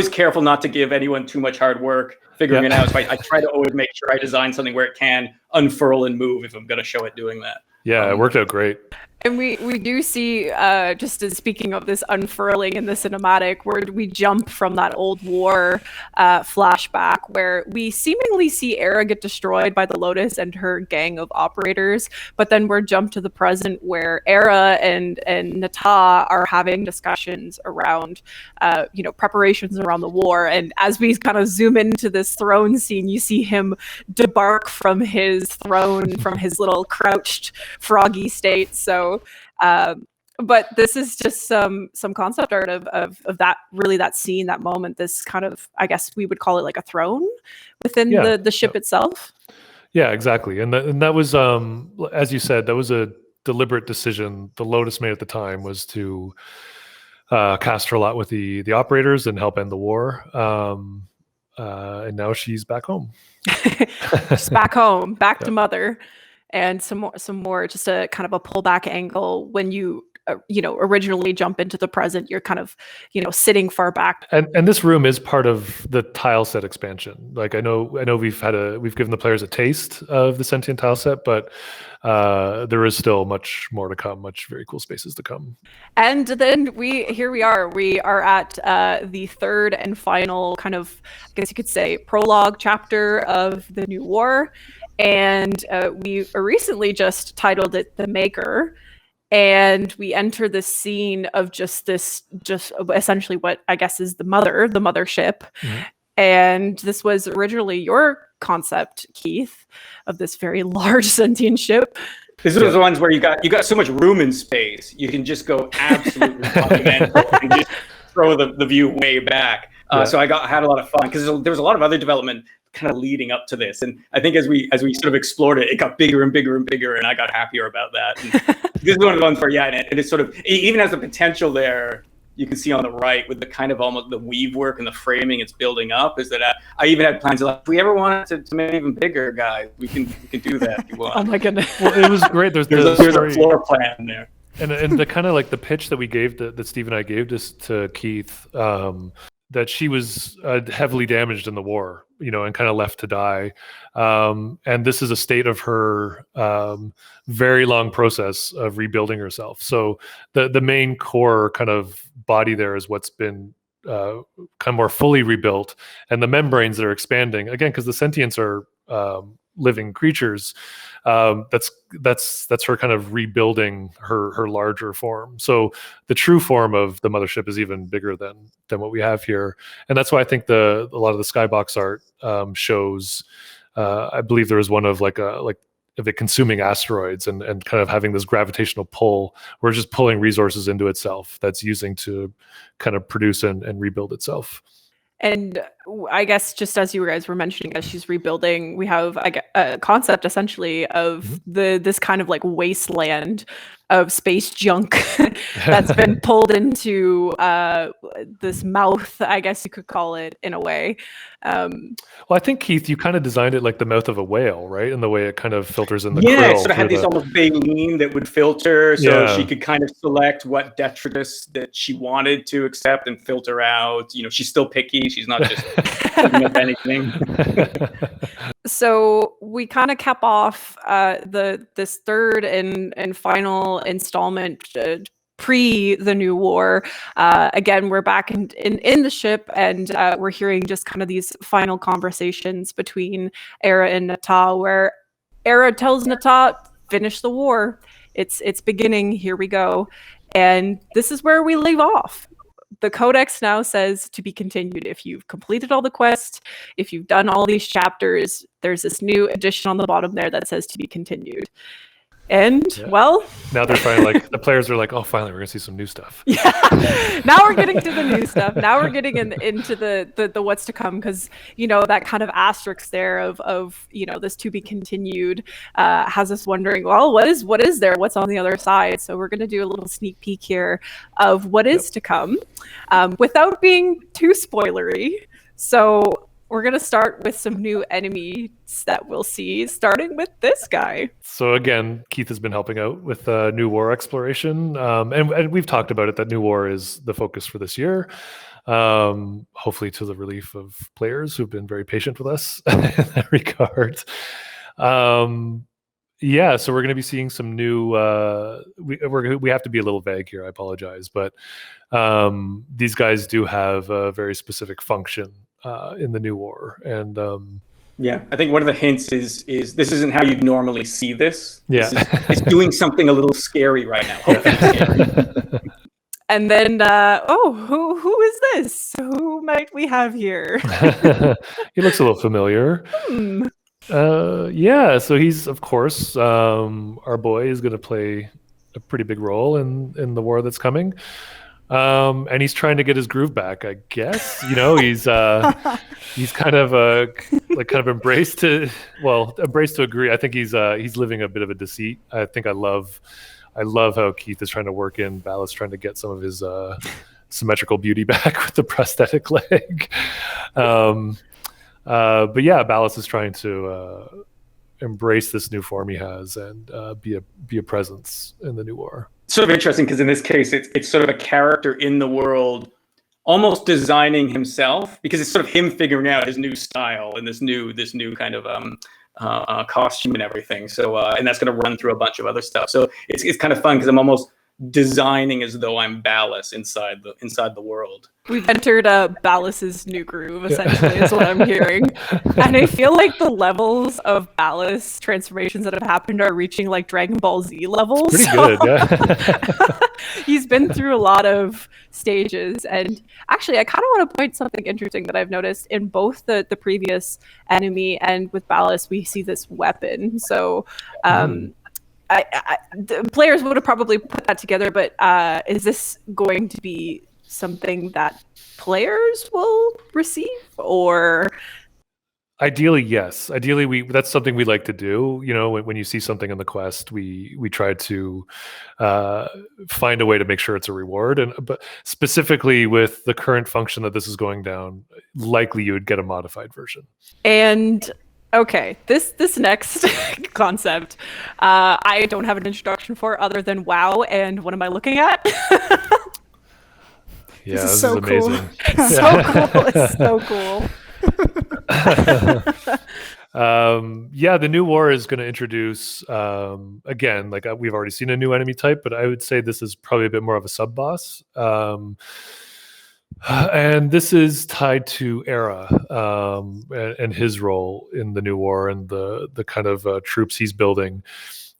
D: careful not to give anyone too much hard work figuring it out. So I try to always make sure I design something where it can unfurl and move if I'm going to show it doing that.
B: Yeah, it worked out great.
A: And we do see, just as speaking of this unfurling in the cinematic, where we jump from that old war flashback where we seemingly see Era get destroyed by the Lotus and her gang of operators, but then we're jumped to the present where Era and NATAH are having discussions around, preparations around the war. And as we kind of zoom into this throne scene, you see him debark from his throne, from his little crouched froggy state. So but this is just some concept art of that scene, that moment, this kind of, I guess we would call it like a throne within the ship itself.
B: Yeah, exactly. And that was, as you said, that was a deliberate decision the Lotus made at the time, was to cast her a lot with the operators and help end the war. And now she's back home.
A: She's back home, back to Mother. And some more, just a kind of a pullback angle when you originally jump into the present, you're kind of, sitting far back.
B: And this room is part of the tile set expansion. Like I know we've given the players a taste of the Sentient tile set, but there is still much more to come, much very cool spaces to come. And
A: then we are at the third and final kind of, I guess you could say, prologue chapter of the new war. And we recently just titled it The Maker. And we enter this scene of just essentially what I guess is the mothership. Mm-hmm. And this was originally your concept, Keith, of this very large sentient ship.
D: This is the ones where you got so much room and space. You can just go absolutely monumental and just throw the view way back. So I had a lot of fun because there was a lot of other development kind of leading up to this, and I think as we sort of explored it, it got bigger and bigger and bigger, and I got happier about that. And this is one of the ones where and it's sort of, even has the potential there. You can see on the right with the kind of almost the weave work and the framing it's building up, is that I even had plans of like, if we ever wanted to make it even bigger, guys, we can do that if you want.
A: Oh my goodness.
B: Well, it was great. There's
D: a floor plan there.
B: And the kind of like the pitch that we gave, that Steve and I gave to Keith, that she was heavily damaged in the war, and kind of left to die. And this is a state of her very long process of rebuilding herself. So the main core kind of body there is what's been kind of more fully rebuilt, and the membranes that are expanding again, because the sentients are living creatures. That's her kind of rebuilding her larger form. So the true form of the mothership is even bigger than what we have here, and that's why I think a lot of the skybox art shows. I believe there was one of like of it consuming asteroids and kind of having this gravitational pull. We're just pulling resources into itself that's using to kind of produce and rebuild itself.
A: And I guess just as you guys were mentioning, as she's rebuilding, we have a concept essentially of this kind of like wasteland of space junk that's been pulled into this mouth, I guess you could call it, in a way.
B: Well, I think, Keith, you kind of designed it like the mouth of a whale, right? And the way it kind of filters in the krill.
D: Yeah, it sort of had these almost baleen that would filter, so she could kind of select what detritus that she wanted to accept and filter out. She's still picky. She's not just picking up anything.
A: So we kind of cap off this third and final installment pre the new war. Again, we're back in the ship, and we're hearing just kind of these final conversations between ERRA and NATAH, where ERRA tells NATAH, finish the war. It's beginning. Here we go. And this is where we leave off. The codex now says to be continued. If you've completed all the quests, if you've done all these chapters, there's this new addition on the bottom there that says to be continued. And well,
B: now they're finally like, the players are like, oh, finally we're gonna see some new stuff.
A: Yeah, now we're getting to the new stuff. Now we're getting into the what's to come, because that kind of asterisk there of this to be continued has us wondering, well, what is there? What's on the other side? So we're gonna do a little sneak peek here of what is to come, without being too spoilery. So we're going to start with some new enemies that we'll see, starting with this guy.
B: So again, Keith has been helping out with New War exploration. And we've talked about it, that New War is the focus for this year. Hopefully to the relief of players who've been very patient with us in that regard. Yeah, so we're going to be seeing some new... we have to be a little vague here, I apologize. But these guys do have a very specific function in the New War, and
D: I think one of the hints is this isn't how you'd normally see this.
B: Yeah,
D: it's doing something a little scary right now. Hopefully scary.
A: And then, who is this? Who might we have here?
B: He looks a little familiar. Yeah, so he's, of course, our boy is going to play a pretty big role in the war that's coming. And he's trying to get his groove back, I guess. He's kind of embraced to agree. I think he's living a bit of a deceit. I think I love how Keith is trying to work in BALLAS, trying to get some of his symmetrical beauty back with the prosthetic leg. But yeah, BALLAS is trying to embrace this new form he has and be a presence in the New War.
D: Sort of interesting, because in this case, it's sort of a character in the world, almost designing himself, because it's sort of him figuring out his new style and this new kind of costume and everything. So and that's going to run through a bunch of other stuff. So it's kind of fun, because I'm almost designing as though I'm BALLAS inside the world.
A: We've entered BALLAS's new groove, essentially, is what I'm hearing. And I feel like the levels of BALLAS transformations that have happened are reaching like Dragon Ball Z levels.
B: Pretty good, yeah.
A: He's been through a lot of stages. And actually, I kind of want to point something interesting that I've noticed in both the previous enemy and with BALLAS, we see this weapon. So the players would have probably put that together, but is this going to be something that players will receive, or?
B: Ideally, yes. Ideally, that's something we like to do. You know, when you see something in the quest, we try to find a way to make sure it's a reward. But specifically with the current function that this is going down, likely you would get a modified version.
A: And okay, this next concept, I don't have an introduction for other than WoW. And what am I looking at?
B: Yeah,
C: this is so cool.
B: amazing.
A: So cool. It's so cool.
B: The new war is going to introduce again, like we've already seen a new enemy type, but I would say this is probably a bit more of a sub boss, and this is tied to ERRA and his role in the new war and the kind of troops he's building,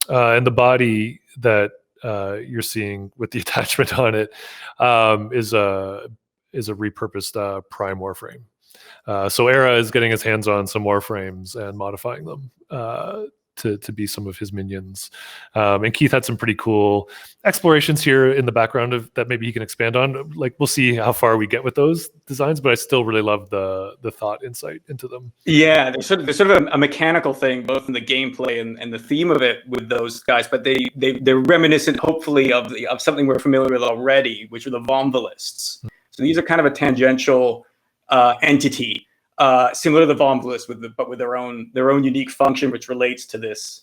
B: and the body that you're seeing with the attachment on it is a repurposed Prime Warframe. So ERRA is getting his hands on some Warframes and modifying them to be some of his minions. And Keith had some pretty cool explorations here in the background that maybe he can expand on. Like, we'll see how far we get with those designs, but I still really love the thought insight into them.
D: Yeah, there's sort of a mechanical thing, both in the gameplay and the theme of it with those guys, but they're reminiscent, hopefully, of something we're familiar with already, which are the Vombalists. So these are kind of a tangential entity, similar to the Vombalists, but with their own unique function, which relates to this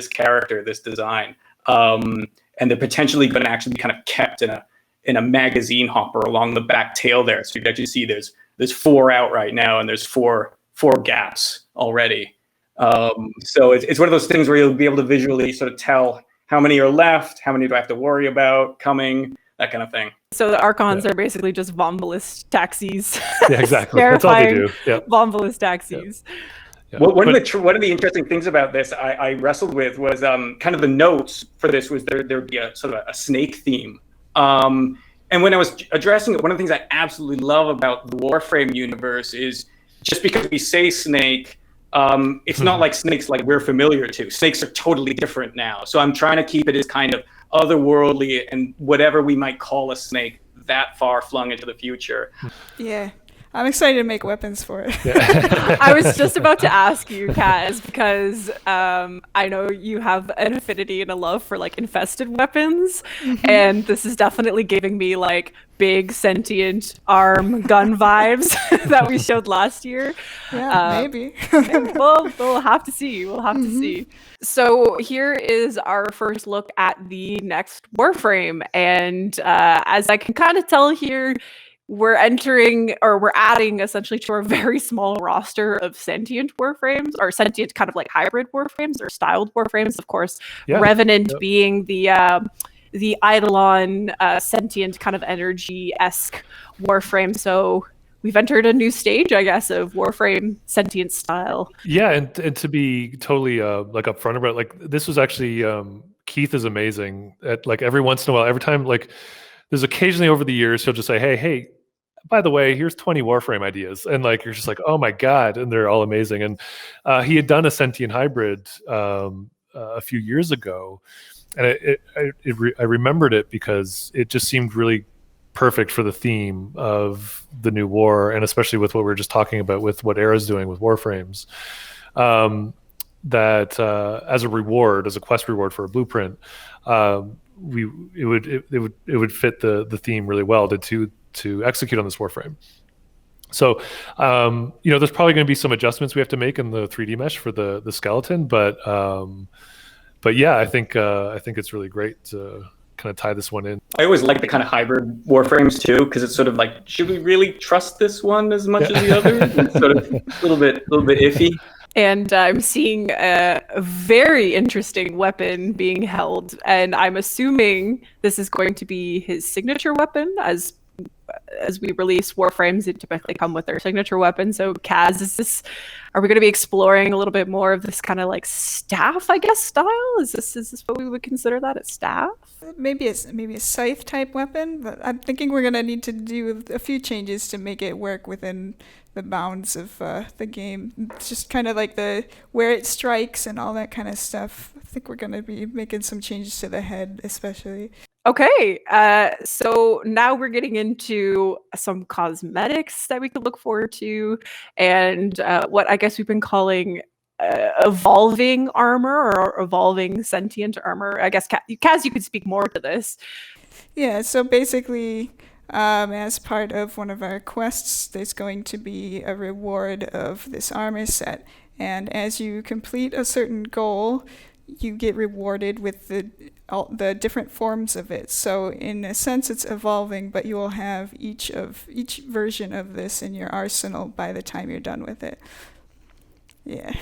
D: character, this design, and they're potentially going to actually be kind of kept in a magazine hopper along the back tail there. So you can actually see there's 4 out right now, and there's four gaps already. So it's one of those things where you'll be able to visually sort of tell how many are left, how many do I have to worry about coming, that kind of thing.
A: So the Archons are basically just Vombalist taxis.
B: Yeah, exactly. That's all they do. Yeah.
A: Vombalist taxis.
B: Yeah.
D: Well, one of the interesting things about this I wrestled with was kind of the notes for this was there'd be a sort of a snake theme. And when I was addressing it, one of the things I absolutely love about the Warframe universe is just because we say snake, it's not like snakes like we're familiar to. Snakes are totally different now. So I'm trying to keep it as kind of otherworldly and whatever we might call a snake that far flung into the future.
C: Yeah. I'm excited to make weapons for it.
B: Yeah.
A: I was just about to ask you, Kaz, because I know you have an affinity and a love for like infested weapons, and this is definitely giving me like big sentient arm gun vibes that we showed last year.
C: Yeah, maybe.
A: We'll have to see. We'll have to see. So here is our first look at the next Warframe, and as I can kind of tell here, we're adding essentially to our very small roster of sentient Warframes, or sentient kind of like hybrid Warframes or styled Warframes. Of course,
B: Yeah.
A: Revenant being the Eidolon sentient kind of energy-esque Warframe. So we've entered a new stage, I guess, of Warframe sentient style.
B: Yeah, and to be totally like upfront about it, like this was actually Keith is amazing at like every once in a while, every time like there's occasionally over the years he'll just say, hey, by the way, here's 20 Warframe ideas, and like you're just like, oh my god, and they're all amazing. And he had done a sentient hybrid a few years ago, and I remembered it because it just seemed really perfect for the theme of the new war, and especially with what we were just talking about with what ERRA's doing with Warframes. That as a reward, as a quest reward for a blueprint, it would fit the theme really well to execute on this Warframe. So there's probably going to be some adjustments we have to make in the 3D mesh for the skeleton, but yeah, I think it's really great to kind of tie this one in.
D: I always like the kind of hybrid Warframes too, because it's sort of like, should we really trust this one as much as the others? It's sort of a little bit iffy.
A: And I'm seeing a very interesting weapon being held, and I'm assuming this is going to be his signature weapon. As we release Warframes, it typically come with their signature weapon. So Kaz, are we going to be exploring a little bit more of this kind of like staff, I guess, style? Is this what we would consider that, a staff?
C: Maybe a scythe type weapon, but I'm thinking we're going to need to do a few changes to make it work within the bounds of the game. It's just kind of like where it strikes and all that kind of stuff. I think we're going to be making some changes to the head, especially.
A: Okay, so now we're getting into some cosmetics that we could look forward to, and what I guess we've been calling evolving armor or evolving sentient armor. I guess, Kaz, you could speak more to this.
C: Yeah, so basically, as part of one of our quests, there's going to be a reward of this armor set, and as you complete a certain goal, you get rewarded with the different forms of it. So in a sense, it's evolving, but you will have each version of this in your arsenal by the time you're done with it. Yeah.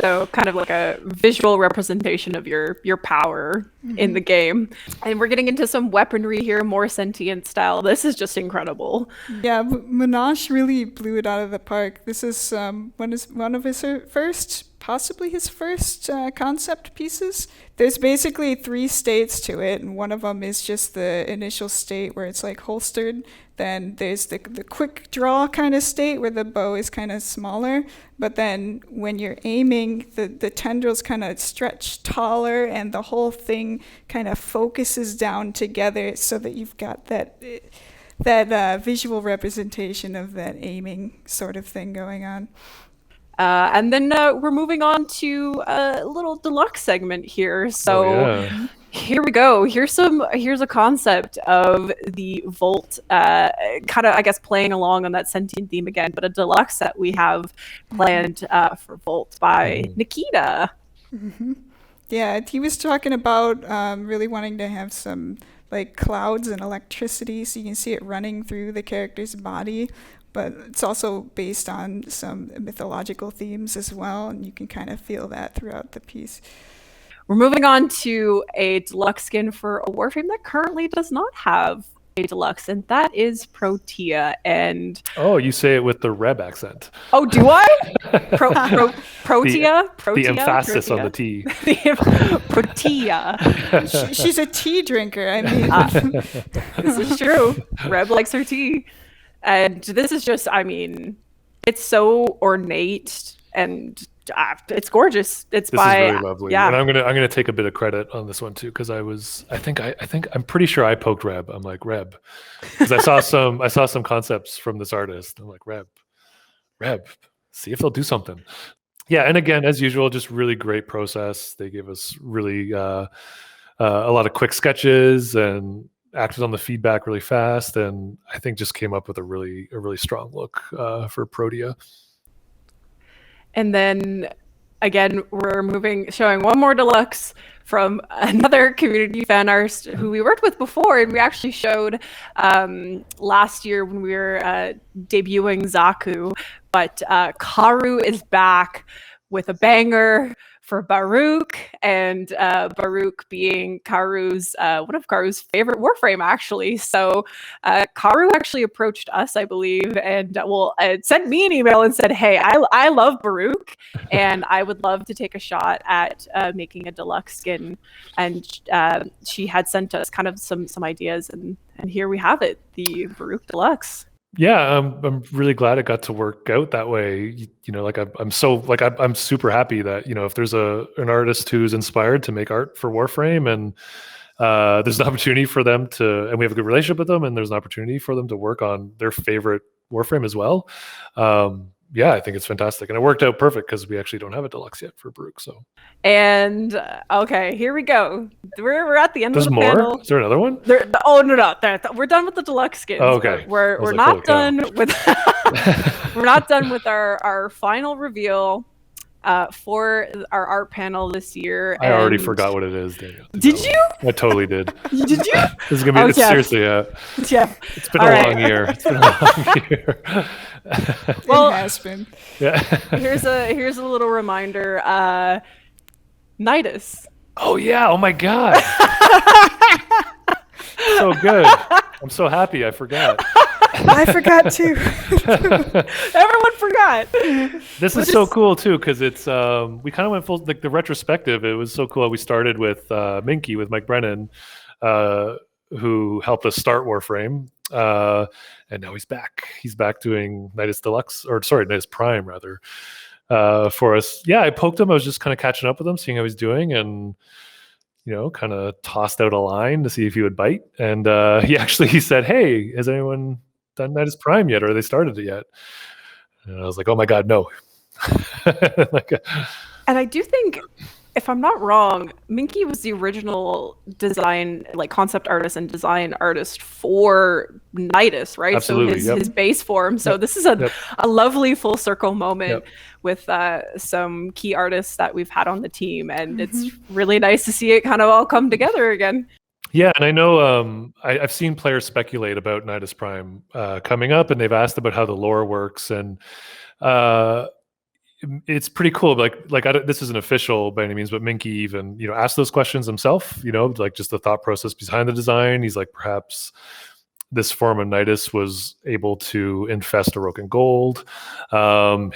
A: So kind of like a visual representation of your power in the game. And we're getting into some weaponry here, more sentient style. This is just incredible.
C: Yeah, Monash really blew it out of the park. This is one of his first, possibly his first concept pieces. There's basically 3 states to it, and one of them is just the initial state where it's like holstered. Then there's the quick draw kind of state where the bow is kind of smaller, but then when you're aiming, the tendrils kind of stretch taller and the whole thing kind of focuses down together so that you've got that visual representation of that aiming sort of thing going on.
A: And then we're moving on to a little deluxe segment here. So here we go. Here's a concept of the Volt, kind of, I guess, playing along on that sentient theme again, but a deluxe set we have planned for Volt by Nikita.
C: Yeah, he was talking about really wanting to have some like clouds and electricity, so you can see it running through the character's body. But it's also based on some mythological themes as well, and you can kind of feel that throughout the piece.
A: We're moving on to a deluxe skin for a Warframe that currently does not have a deluxe, and that is Protea. And
B: you say it with the Reb accent.
A: Oh, do I? Protea?
B: The emphasis on the T.
A: Protea.
C: She's a tea drinker. I mean,
A: this is true. Reb likes her tea. And this is just, I mean, it's so ornate and it's gorgeous. This is
B: really lovely. Yeah. And I'm gonna take a bit of credit on this one too, because I'm pretty sure I poked Reb. I'm like, Reb, because I saw some concepts from this artist. I'm like, Reb, see if they'll do something. Yeah, and again, as usual, just really great process. They gave us really a lot of quick sketches and acted on the feedback really fast, and I think just came up with a really strong look for Protea.
A: And then again, we're showing one more deluxe from another community fan artist who we worked with before, and we actually showed last year when we were debuting Zaku. But Karu is back with a banger for BARUUK, and BARUUK being Karu's one of Karu's favorite Warframe, actually. So Karu actually approached us, I believe, and sent me an email and said, "Hey, I love BARUUK, and I would love to take a shot at making a deluxe skin." And she had sent us kind of some ideas, and here we have it, the BARUUK Deluxe.
B: Yeah, I'm really glad it got to work out that way. You know, like I'm super happy that, you know, if there's an artist who's inspired to make art for Warframe, and there's an opportunity for them to, and we have a good relationship with them, and there's an opportunity for them to work on their favorite Warframe as well. Yeah, I think it's fantastic, and it worked out perfect because we actually don't have a deluxe yet for BARUUK. So,
A: and okay, here we go. We're at the end of the panel.
B: More? Is there another one?
A: No. We're done with the deluxe skins.
B: Oh, okay.
A: We're not done with we're not done with our final reveal for our art panel this year.
B: I already forgot what it is, Danielle.
A: Did you?
B: I totally did.
A: Did you?
B: This is gonna be seriously, yeah. It's been a long year. It's been a long year.
C: Well, it has been.
B: Yeah.
A: Here's a little reminder. NIDUS.
B: Oh yeah! Oh my god! So good. I'm so happy. I forgot.
C: I forgot too.
A: Everyone forgot.
B: This is so cool too, because it's we kind of went full, like the retrospective. It was so cool. We started with Minky, with Mike Brennan, who helped us start Warframe, and now he's back. He's back doing NIDUS Prime rather, for us. Yeah, I poked him. I was just kind of catching up with him, seeing how he's doing, and kind of tossed out a line to see if he would bite. And he said, "Hey, has anyone done Nidus Prime yet? Or have they started it yet?" And I was like, "Oh my God, no."
A: And I do think, if I'm not wrong, Minky was the original design, like concept artist and design artist for Nidus, right?
B: Absolutely,
A: So his base form. So this is a lovely full circle moment with some key artists that we've had on the team. And it's really nice to see it kind of all come together again.
B: Yeah, and I know I've seen players speculate about Nidus Prime coming up, and they've asked about how the lore works, and it's pretty cool. This isn't official by any means, but Minky even asked those questions himself. Like just the thought process behind the design. He's like, perhaps this form of Nidus was able to infest Orokin Gold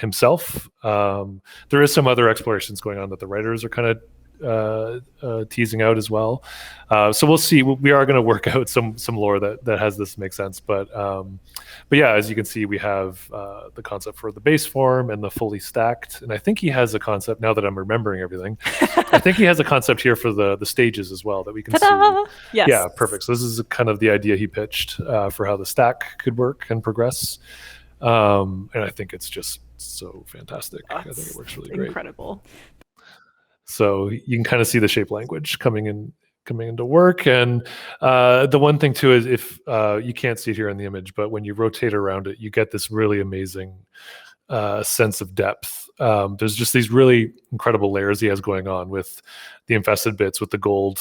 B: himself. There is some other explorations going on that the writers are kind of teasing out as well. So we'll see. We are going to work out some lore that has this make sense. But yeah, as you can see, we have the concept for the base form and the fully stacked. And I think he has a concept, now that I'm remembering everything, I think he has a concept here for the stages as well that we can see.
A: Yes.
B: Yeah, perfect. So this is kind of the idea he pitched for how the stack could work and progress. And I think it's just so fantastic. I think it works really great.
A: Incredible.
B: So you can kind of see the shape language coming into work. And the one thing too is, if you can't see it here in the image, but when you rotate around it, you get this really amazing sense of depth. There's just these really incredible layers he has going on with the infested bits, with the gold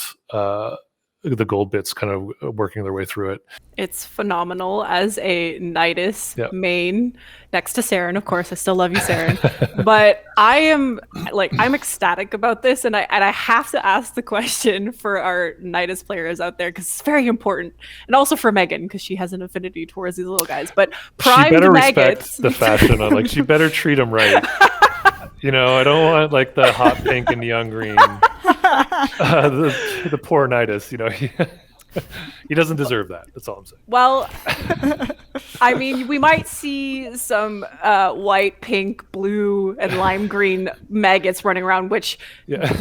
B: bits kind of working their way through it.
A: It's phenomenal as a Nidus main, next to Saren, of course. I still love you, Saren. But I'm ecstatic about this, and I have to ask the question for our Nidus players out there, because it's very important, and also for Megan, because she has an affinity towards these little guys. But primed
B: she better
A: maggots,
B: respect the fashion. She better treat them right. I don't want like the hot pink and neon green. The poor Nidus, he doesn't deserve that. That's all I'm saying.
A: Well, I mean, we might see some white, pink, blue, and lime green maggots running around, which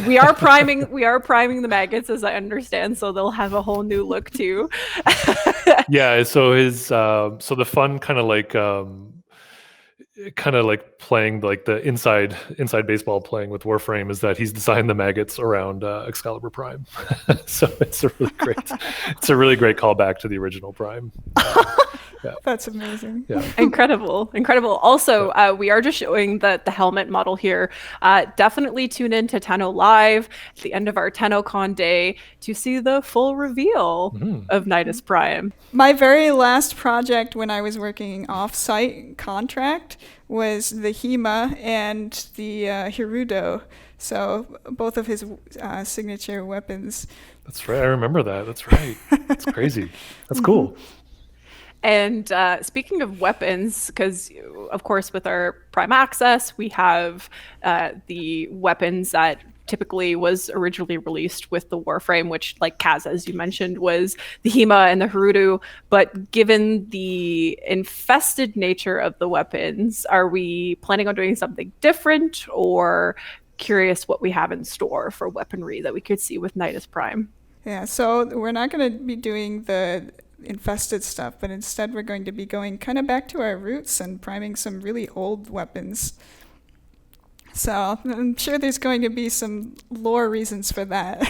A: we are priming. We are priming the maggots, as I understand, so they'll have a whole new look too.
B: Yeah. So so the fun kind of like playing like the inside baseball playing with Warframe is that he's designed the maggots around Excalibur Prime. So it's a really great callback to the original Prime. Yeah.
C: That's amazing.
B: Yeah.
A: Incredible. Also, we are just showing the helmet model here. Definitely tune in to Tenno Live at the end of our TennoCon day to see the full reveal of Nidus Prime.
C: My very last project when I was working off-site contract was the HEMA and the Hirudo. So both of his signature weapons.
B: That's right. I remember that. That's right. That's crazy. That's cool.
A: And speaking of weapons, because of course with our Prime Access, we have the weapons that typically was originally released with the Warframe, which, like Kaz, as you mentioned, was the HEMA and the Harudu. But given the infested nature of the weapons, are we planning on doing something different, or curious what we have in store for weaponry that we could see with Nidus Prime?
C: Yeah, so we're not going to be doing the infested stuff, but instead we're going to be going kind of back to our roots and priming some really old weapons. So I'm sure there's going to be some lore reasons for that.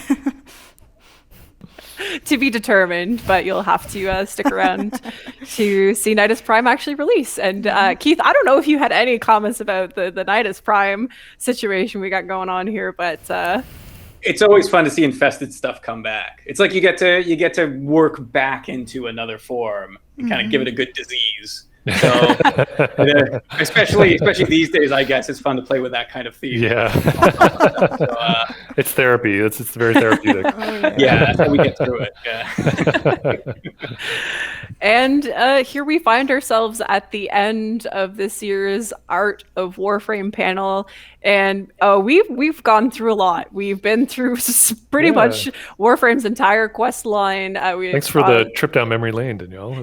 A: To be determined, but you'll have to stick around to see Nidus Prime actually release. And Keith, I don't know if you had any comments about the Nidus Prime situation we got going on here, but
D: it's always fun to see infested stuff come back. It's like you get to work back into another form and kind of give it a good disease. So especially these days, I guess it's fun to play with that kind of theme.
B: Yeah. So, it's therapy. It's very therapeutic.
D: Yeah, that's how we get through it. Yeah.
A: And here we find ourselves at the end of this year's Art of Warframe panel, and we've gone through a lot. We've been through pretty much Warframe's entire quest line.
B: Thanks for the trip down memory lane, Danielle.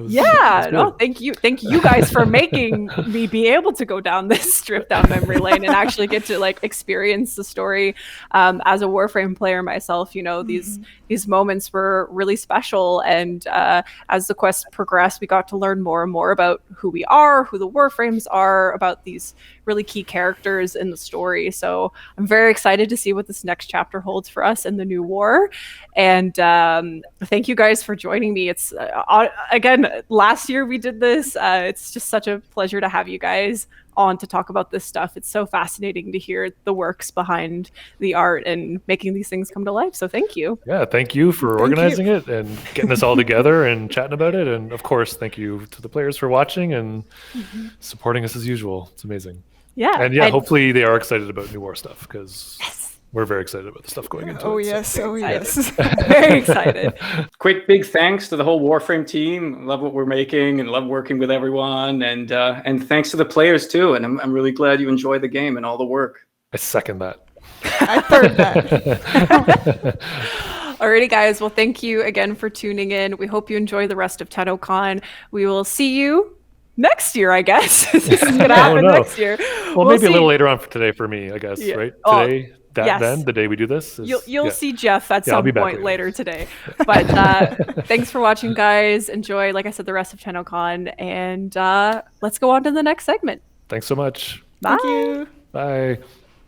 A: Thank you guys for making me be able to go down this trip down memory lane and actually get to like experience the story. As a Warframe player myself, you know, these moments were really special, and as the quest progressed, we got to learn more and more about who we are, who the Warframes are, about these really key characters in the story. So I'm very excited to see what this next chapter holds for us in the new war. And thank you guys for joining me. It's again, last year we did this. It's just such a pleasure to have you guys on to talk about this stuff. It's so fascinating to hear the works behind the art and making these things come to life. So thank you.
B: Yeah, thank you for organizing it and getting us all together and chatting about it. And of course, thank you to the players for watching and supporting us as usual. It's amazing.
A: Yeah.
B: And hopefully they are excited about new war stuff, because we're very excited about the stuff going into it.
C: Yes.
A: Very excited.
D: Quick big thanks to the whole Warframe team. Love what we're making and love working with everyone. And thanks to the players too. And I'm really glad you enjoyed the game and all the work.
B: I second that.
C: I heard that.
A: Alrighty, guys. Well, thank you again for tuning in. We hope you enjoy the rest of TennoCon. We will see you next year, I guess. This is going to happen next year.
B: Well, maybe a little later on for today for me, I guess, right? Today, then, the day we do this.
A: You'll see Jeff at some point later today. But thanks for watching, guys. Enjoy, like I said, the rest of TennoCon. And let's go on to the next segment.
B: Thanks so much.
A: Bye.
C: Thank you.
B: Bye.